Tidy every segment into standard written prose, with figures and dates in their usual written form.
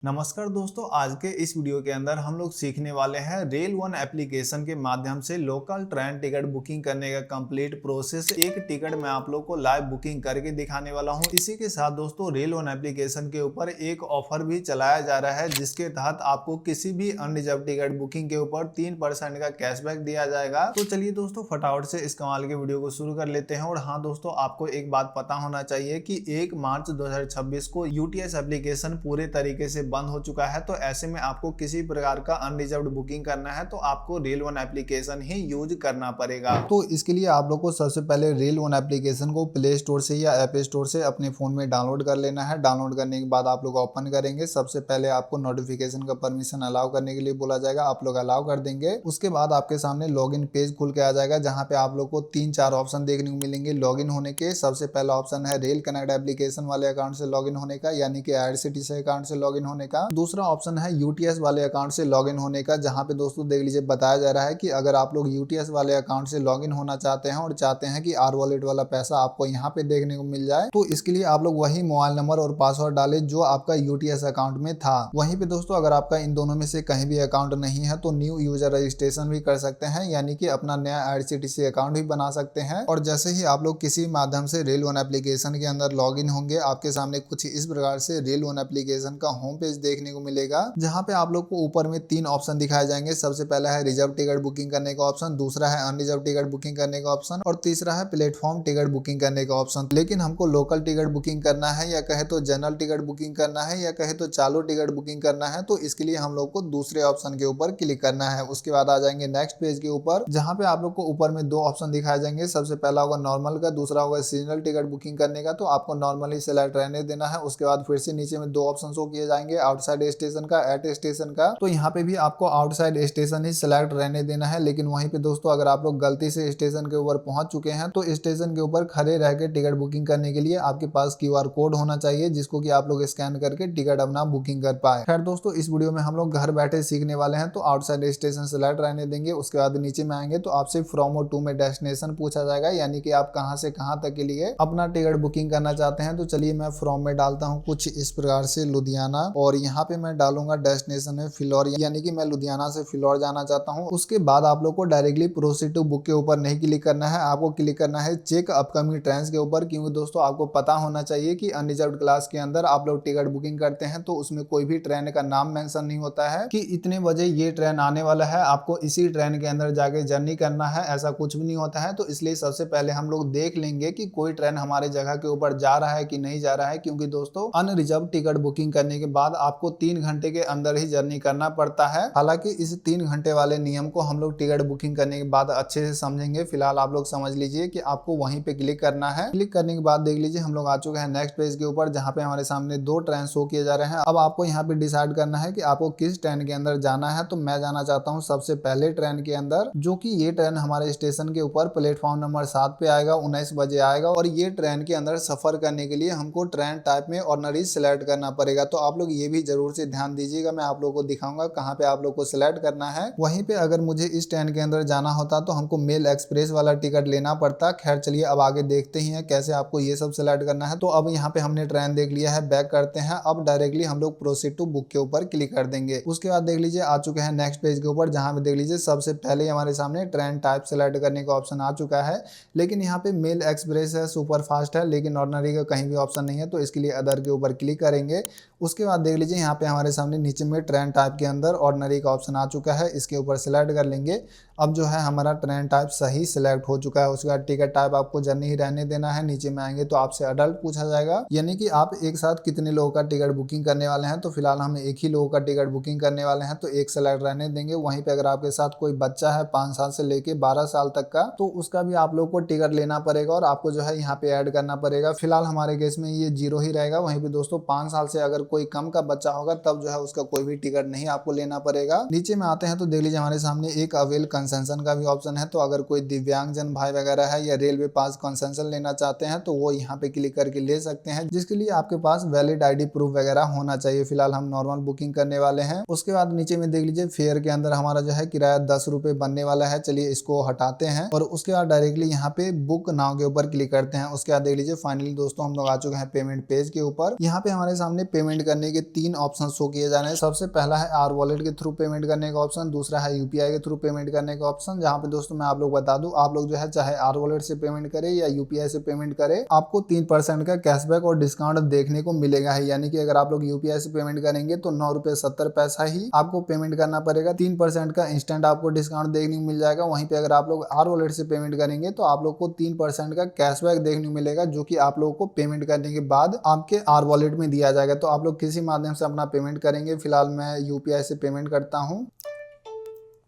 नमस्कार दोस्तों, आज के इस वीडियो के अंदर हम लोग सीखने वाले हैं रेल वन एप्लीकेशन के माध्यम से लोकल ट्रेन टिकट बुकिंग करने का कंप्लीट प्रोसेस। एक टिकट मैं आप लोग को लाइव बुकिंग करके दिखाने वाला हूं। इसी के साथ दोस्तों रेल वन एप्लीकेशन के ऊपर एक ऑफर भी चलाया जा रहा है, जिसके तहत आपको किसी भी अनरिजर्व टिकट बुकिंग के ऊपर 3% का कैशबैक दिया जाएगा। तो चलिए दोस्तों फटाफट से इस कमाल के वीडियो को शुरू कर लेते हैं। और हाँ दोस्तों, आपको एक बात पता होना चाहिए कि 1 मार्च 2026 को यूटीएस एप्लीकेशन पूरे तरीके से बंद हो चुका है। तो ऐसे में आपको किसी प्रकार का अनरिजर्व्ड बुकिंग करना है तो आपको रेल वन एप्लीकेशन ही यूज करना पड़ेगा। तो इसके लिए आप लोग को सबसे पहले रेल वन एप्लीकेशन को प्ले स्टोर से या ऐप स्टोर से अपने फोन में डाउनलोड कर लेना है। डाउनलोड करने के बाद आप लोग ओपन करेंगे। सबसे पहले आपको नोटिफिकेशन का परमिशन अलाउ करने के लिए बोला जाएगा, आप लोग अलाउ कर देंगे। उसके बाद आपके सामने लॉगिन पेज खुल के आ जाएगा, जहां पे आप लोग को 3-4 ऑप्शन देखने को मिलेंगे लॉगिन होने के। सबसे पहला ऑप्शन है रेल कनेक्ट एप्लीकेशन वाले अकाउंट से लॉगिन होने का, यानी कि आईआरसीटीसी अकाउंट से लॉगिन होने का। दूसरा ऑप्शन है यूटीएस वाले अकाउंट से लॉगिन होने का, जहां पे दोस्तों देख लीजिए बताया जा रहा है कि अगर आप लोग यूटीएस वाले अकाउंट से लॉगिन होना चाहते हैं और चाहते हैं कि आर वॉलेट वाला पैसा आपको यहां पे देखने को मिल जाए, तो इसके लिए आप लोग वही मोबाइल नंबर और पासवर्ड डालें जो आपका यूटीएस अकाउंट में था। वहीं पे दोस्तों अगर आपका इन दोनों में से कहीं भी अकाउंट नहीं है तो न्यू यूजर रजिस्ट्रेशन भी कर सकते हैं, यानी कि अपना नया आईआरसीटीसी अकाउंट भी बना सकते हैं। और जैसे ही आप लोग किसी माध्यम से रेल वन एप्लीकेशन के अंदर लॉगिन होंगे, आपके सामने कुछ इस प्रकार से रेल वन एप्लीकेशन का होम पेज देखने को मिलेगा, जहां पे आप लोग को ऊपर में 3 ऑप्शन दिखाए जाएंगे। सबसे पहला है रिजर्व टिकट बुकिंग करने का ऑप्शन, दूसरा है अनरिजर्व टिकट बुकिंग करने का ऑप्शन और तीसरा है प्लेटफॉर्म टिकट बुकिंग करने का ऑप्शन। लेकिन हमको लोकल टिकट बुकिंग करना है, या कहे तो जनरल टिकट बुकिंग करना है, या कहे तो चालू टिकट बुकिंग करना है, तो इसके लिए हम लोग को दूसरे ऑप्शन के ऊपर क्लिक करना है। उसके बाद आ जाएंगे नेक्स्ट पेज के ऊपर, जहां पे आप लोग को ऊपर में 2 ऑप्शन दिखाए जाएंगे। सबसे पहला होगा नॉर्मल का, दूसरा होगा सीजनल टिकट बुकिंग करने का। तो आपको नॉर्मली सेलेक्ट रहने देना है। उसके बाद फिर से नीचे में 2 ऑप्शन शो किए जाएंगे, आउटसाइड स्टेशन का, एट स्टेशन का। तो यहाँ पे भी आपको आउटसाइड स्टेशन ही सिलेक्ट रहने देना है। लेकिन वहीं पे दोस्तों अगर आप लोग गलती से स्टेशन के ऊपर पहुंच चुके हैं तो स्टेशन के ऊपर खड़े रह के टिकट बुकिंग करने के लिए आपके पास क्यूआर कोड होना चाहिए, जिसको कि आप लोग स्कैन करके टिकट अपना बुकिंग कर पाए। खैर दोस्तों, इस वीडियो में हम लोग घर बैठे सीखने वाले हैं, तो आउटसाइड स्टेशन सिलेक्ट रहने देंगे। उसके बाद नीचे में आएंगे तो आपसे फ्रॉम और टू में डेस्टिनेशन पूछा जाएगा, यानी कि आप कहां से कहां तक के लिए अपना टिकट बुकिंग करना चाहते हैं। तो चलिए मैं फ्रॉम में डालता हूँ कुछ इस प्रकार से लुधियाना, और यहाँ पे मैं डालूंगा डेस्टिनेशन में फिलौर, यानी कि मैं लुधियाना से फिलौर जाना चाहता हूं। उसके बाद आप लोग को डायरेक्टली प्रोसीड टू बुक के ऊपर नहीं क्लिक करना है, आपको क्लिक करना है चेक अपकमिंग ट्रेन के ऊपर। क्योंकि दोस्तों आपको पता होना चाहिए कि अनरिजर्व्ड क्लास के अंदर आप लोग टिकट बुकिंग करते हैं तो उसमें कोई भी ट्रेन का नाम मेंशन नहीं होता है कि इतने बजे ये ट्रेन आने वाला है, आपको इसी ट्रेन के अंदर जाके जर्नी करना है, ऐसा कुछ भी नहीं होता है। तो इसलिए सबसे पहले हम लोग देख लेंगे कि कोई ट्रेन हमारे जगह के ऊपर जा रहा है कि नहीं जा रहा है। क्योंकि दोस्तों अनरिजर्व टिकट बुकिंग करने के बाद आपको 3 घंटे के अंदर ही जर्नी करना पड़ता है। हालांकि इस 3 घंटे वाले नियम को हम लोग टिकट बुकिंग करने के बाद अच्छे से समझेंगे। फिलहाल आप लोग समझ लीजिए कि आपको वहीं पे क्लिक करना है। क्लिक करने के बाद देख लीजिए हम लोग आ चुके हैं नेक्स्ट पेज के ऊपर, जहां पे हमारे सामने 2 ट्रेन शो किए जा रहे हैं। अब आपको यहाँ पे डिसाइड करना है कि आपको किस ट्रेन के अंदर जाना है। तो मैं जाना चाहता हूँ सबसे पहले ट्रेन के अंदर, जो कि ये ट्रेन हमारे स्टेशन के ऊपर प्लेटफॉर्म नंबर 7 पे आएगा, 19 बजे आएगा। और ये ट्रेन के अंदर सफर करने के लिए हमको ट्रेन टाइप में ऑर्डिनरी सिलेक्ट करना पड़ेगा। तो आप लोग ये भी जरूर से ध्यान दीजिएगा, मैं आप लोग को दिखाऊंगा कहाँ पे आप लोग को सिलेक्ट करना है। वहीं पे अगर मुझे इस ट्रेन के अंदर जाना होता तो हमको मेल एक्सप्रेस वाला टिकट लेना पड़ता। खैर चलिए अब आगे देखते ही हैं कैसे आपको ये सब सिलेक्ट करना है। तो अब यहाँ पे हमने ट्रेन देख लिया है, बैक करते हैं। अब डायरेक्टली हम लोग प्रोसीड टू बुक के ऊपर क्लिक कर देंगे। उसके बाद देख लीजिए आ चुके हैं नेक्स्ट पेज के ऊपर, जहां पे देख लीजिए सबसे पहले हमारे सामने ट्रेन टाइप सेलेक्ट करने का ऑप्शन आ चुका है। लेकिन यहाँ पे मेल एक्सप्रेस है, सुपर फास्ट है, लेकिन ऑर्डिनरी का कहीं भी ऑप्शन नहीं है। तो इसके लिए अदर के ऊपर क्लिक करेंगे। उसके बाद देख लीजिए यहाँ पे हमारे सामने नीचे में ट्रेन टाइप के अंदर ऑर्डिनरी का ऑप्शन आ चुका है, इसके ऊपर सिलेक्ट कर लेंगे। अब जो है हमारा ट्रेन टाइप सही सिलेक्ट हो चुका है। उसके बाद टिकट टाइप आपको जर्नी ही रहने देना है। नीचे में आएंगे तो आपसे अडल्ट पूछा जाएगा, यानी कि आप एक साथ कितने लोगों का टिकट बुकिंग करने वाले हैं। तो फिलहाल हम एक ही लोगों का टिकट बुकिंग करने वाले हैं, तो एक सिलेक्ट रहने देंगे। वहीं पे अगर आपके साथ कोई बच्चा है 5 साल से लेके 12 साल तक का, तो उसका भी आप लोग को टिकट लेना पड़ेगा और आपको जो है यहाँ पे ऐड करना पड़ेगा। फिलहाल हमारे केस में ये 0 ही रहेगा। वहीं पे दोस्तों 5 साल से अगर कोई कम का बच्चा होगा तब जो है उसका कोई भी टिकट नहीं आपको लेना पड़ेगा। नीचे में आते हैं तो देख लीजिए हमारे सामने एक अवेल कंसेशन का भी ऑप्शन है। तो अगर कोई दिव्यांगजन भाई वगैरह है या रेलवे पास कंसेशन लेना चाहते हैं तो वो यहाँ पे क्लिक करके ले सकते हैं, जिसके लिए आपके पास वैलिड आईडी प्रूफ वगैरह होना चाहिए। फिलहाल हम नॉर्मल बुकिंग करने वाले हैं। उसके बाद नीचे में देख लीजिए फेयर के अंदर हमारा जो है किराया 10 रुपए बनने वाला है। चलिए इसको हटाते हैं और उसके बाद डायरेक्टली यहाँ पे बुक नाउ के ऊपर क्लिक करते हैं। उसके बाद देख लीजिए फाइनली दोस्तों हम लोग आ चुके हैं पेमेंट पेज के ऊपर। यहाँ पे हमारे सामने पेमेंट करने के 3 ऑप्शन शो किए जा रहे हैं। सबसे पहला है आर वॉलेट के थ्रू पेमेंट करने का ऑप्शन, दूसरा है यूपीआई के थ्रू पेमेंट करने का ऑप्शन। जहाँ पे दोस्तों मैं आप लोग बता दूं, आप लोग जो है चाहे आर वॉलेट से पेमेंट करें या यूपीआई से पेमेंट करें, आपको 3% का कैशबैक और डिस्काउंट देखने को मिलेगा है। यानी कि अगर आप लोग यूपीआई से पेमेंट करेंगे तो 9 रुपए 70 पैसा ही आपको पेमेंट करना पड़ेगा। 3% का इंस्टेंट आपको डिस्काउंट देखने को मिल जाएगा। वहीं पे अगर आप लोग आर वॉलेट से पेमेंट करेंगे तो आप लोग को 3% का कैशबैक देखने को मिलेगा, जो कि आप लोगों को पेमेंट करने के बाद आपके आर वॉलेट में दिया जाएगा। तो आप लोग किसी माध्यम से अपना पेमेंट करेंगे। फिलहाल मैं यूपीआई से पेमेंट करता हूँ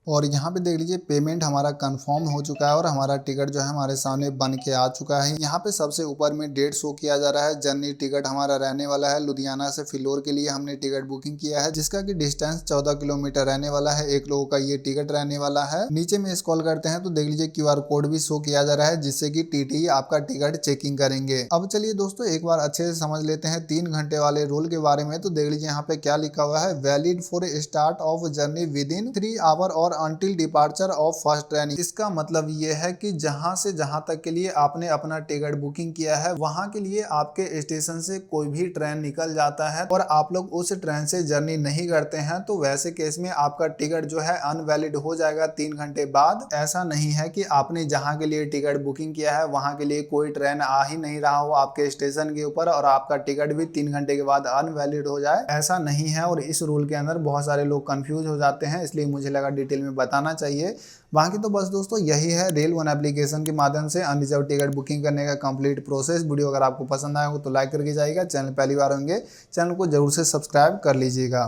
और यहाँ पे देख लीजिए पेमेंट हमारा कंफर्म हो चुका है और हमारा टिकट जो है हमारे सामने बन के आ चुका है। यहाँ पे सबसे ऊपर में डेट शो किया जा रहा है। जर्नी टिकट हमारा रहने वाला है लुधियाना से फिलौर के लिए हमने टिकट बुकिंग किया है, जिसका कि डिस्टेंस 14 किलोमीटर रहने वाला है। एक लोगों का ये टिकट रहने वाला है। नीचे में स्क्रॉल करते हैं तो देख लीजिए क्यूआर कोड भी शो किया जा रहा है, जिससे कि टीटी आपका टिकट चेकिंग करेंगे। अब चलिए दोस्तों एक बार अच्छे से समझ लेते हैं 3 घंटे वाले रूल के बारे में। तो देख लीजिए यहाँ पे क्या लिखा हुआ है, valid for start of journey within 3 hour और until departure of first train. इसका मतलब ये है कि जहां से जहां तक के लिए आपने अपना टिकट बुकिंग किया है वहां के लिए आपके स्टेशन से कोई भी ट्रेन निकल जाता है और आप लोग उस ट्रेन से जर्नी नहीं करते हैं तो वैसे केस में आपका टिकट जो है अनवैलिड हो जाएगा 3 घंटे बाद। ऐसा नहीं है कि आपने जहां के लिए टिकट बुकिंग किया है वहां के लिए कोई ट्रेन आ ही नहीं रहा हो आपके स्टेशन के ऊपर और आपका टिकट भी 3 घंटे के बाद अनवैलिड हो जाए, ऐसा नहीं है। और इस रूल के अंदर बहुत सारे लोग कंफ्यूज हो जाते हैं, इसलिए मुझे लगा डिटेल में बताना चाहिए। बाकी तो बस दोस्तों यही है रेल वन एप्लीकेशन के माध्यम से अनरिजर्व टिकट बुकिंग करने का कंप्लीट प्रोसेस। वीडियो अगर आपको पसंद आया हो तो लाइक करके जाइएगा। चैनल पहली बार होंगे चैनल को जरूर से सब्सक्राइब कर लीजिएगा।